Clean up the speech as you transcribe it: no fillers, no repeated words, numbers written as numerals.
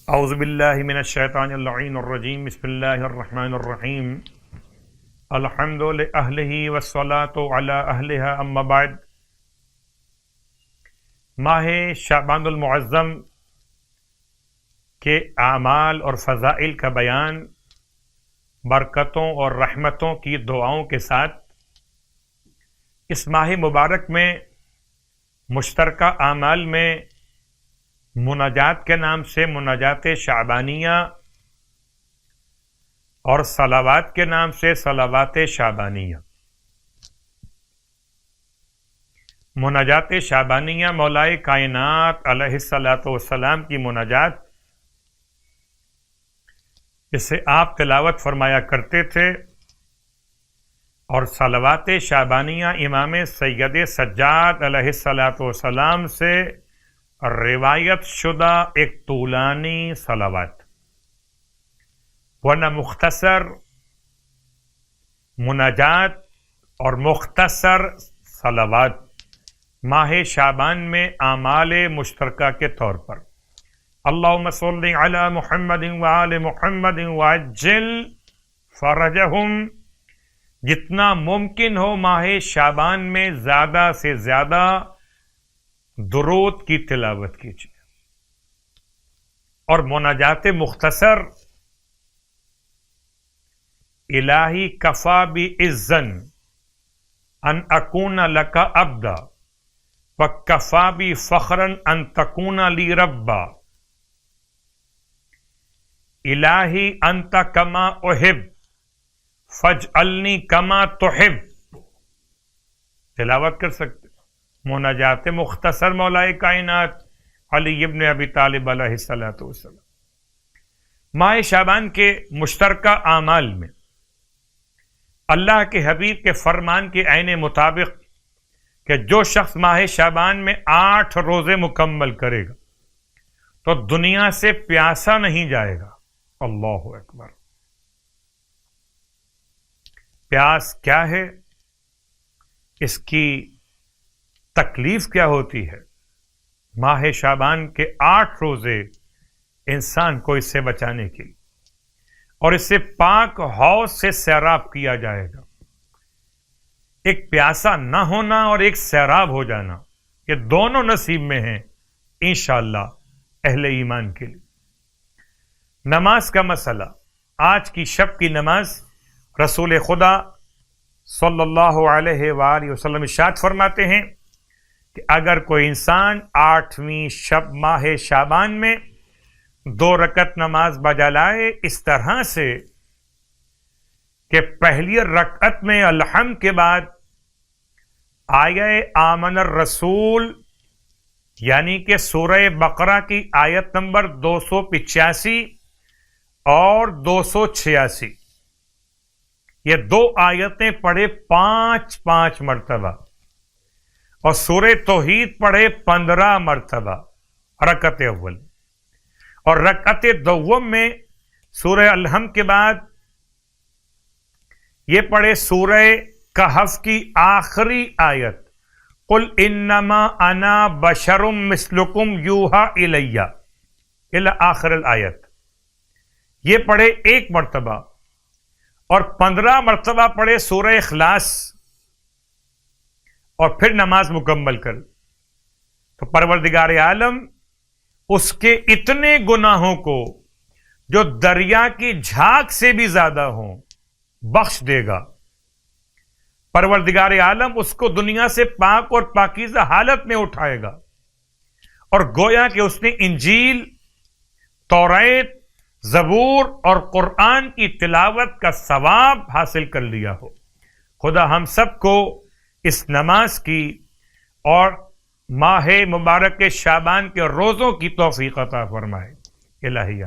اعوذ باللہ من الشیطان اللعین الرجیم بسم اللہ الرحمن الرحیم الحمد لأہلہ والصلاة علی اہلہا اما بعد۔ ماہ شعبان المعظم کے اعمال اور فضائل کا بیان برکتوں اور رحمتوں کی دعاؤں کے ساتھ اس ماہ مبارک میں مشترکہ اعمال میں مناجات کے نام سے مناجات شعبانیہ اور صلوات کے نام سے صلوات شعبانیہ۔ مناجات شعبانیہ مولائے کائنات علیہ الصلاۃ والسلام کی مناجات، جسے آپ تلاوت فرمایا کرتے تھے، اور صلوات شعبانیہ امام سید سجاد علیہ الصلاۃ والسلام سے روایت شدہ ایک طولانی صلوات، ورنہ مختصر مناجات اور مختصر صلوات ماہ شعبان میں اعمال مشترکہ کے طور پر اللہم صلی علی محمد وآل محمد وعجل فرجہم، جتنا ممکن ہو ماہ شعبان میں زیادہ سے زیادہ درود کی تلاوت کیجیے، اور مناجات مختصر الہی کفا be عزن in اکون look Abida وکفا be فخرا ان تکون لی ربا، الہی انت کما احب فاجعلنی کما تحب، تلاوت کر سکتے۔ مناجات مختصر مولائے کائنات علی ابن ابی طالب علیہ الصلوۃ والسلام۔ ماہ شعبان کے مشترکہ اعمال میں اللہ کے حبیب کے فرمان کے عین مطابق کہ جو شخص ماہ شعبان میں 8 روزے مکمل کرے گا تو دنیا سے پیاسا نہیں جائے گا۔ اللہ اکبر! پیاس کیا ہے، اس کی تکلیف کیا ہوتی ہے؟ ماہ شعبان کے 8 روزے انسان کو اس سے بچانے کے لیے، اور اس سے پاک حوض سے سیراب کیا جائے گا۔ ایک پیاسا نہ ہونا اور ایک سیراب ہو جانا، یہ دونوں نصیب میں ہیں انشاءاللہ اہل ایمان کے لیے۔ نماز کا مسئلہ، آج کی شب کی نماز رسول خدا صلی اللہ علیہ وآلہ وسلم ارشاد فرماتے ہیں کہ اگر کوئی انسان 8ویں شب ماہ شعبان میں 2 رکعت نماز بجا لائے، اس طرح سے کہ پہلی رکعت میں الحمد کے بعد آیہ آمن الرسول یعنی کہ سورہ بقرہ کی آیت نمبر 285 اور 286، یہ 2 آیتیں پڑھے 5 مرتبہ، اور سورہ توحید پڑھے 15 مرتبہ رکعت اول، اور رکعت دوم میں سورہ الحمد کے بعد یہ پڑھے سورہ کہف کی آخری آیت قل انما انا بشر مثلکم یوحی الی الی آخر الآیت، یہ پڑھے 1 مرتبہ، اور 15 مرتبہ پڑھے سورہ اخلاص، اور پھر نماز مکمل کر۔ تو پروردگار عالم اس کے اتنے گناہوں کو جو دریا کی جھاگ سے بھی زیادہ ہوں بخش دے گا۔ پروردگار عالم اس کو دنیا سے پاک اور پاکیزہ حالت میں اٹھائے گا، اور گویا کہ اس نے انجیل، توریت، زبور اور قرآن کی تلاوت کا ثواب حاصل کر لیا ہو۔ خدا ہم سب کو اس نماز کی اور ماہ مبارک شعبان کے روزوں کی توفیق عطا فرمائے۔ الہی آمین۔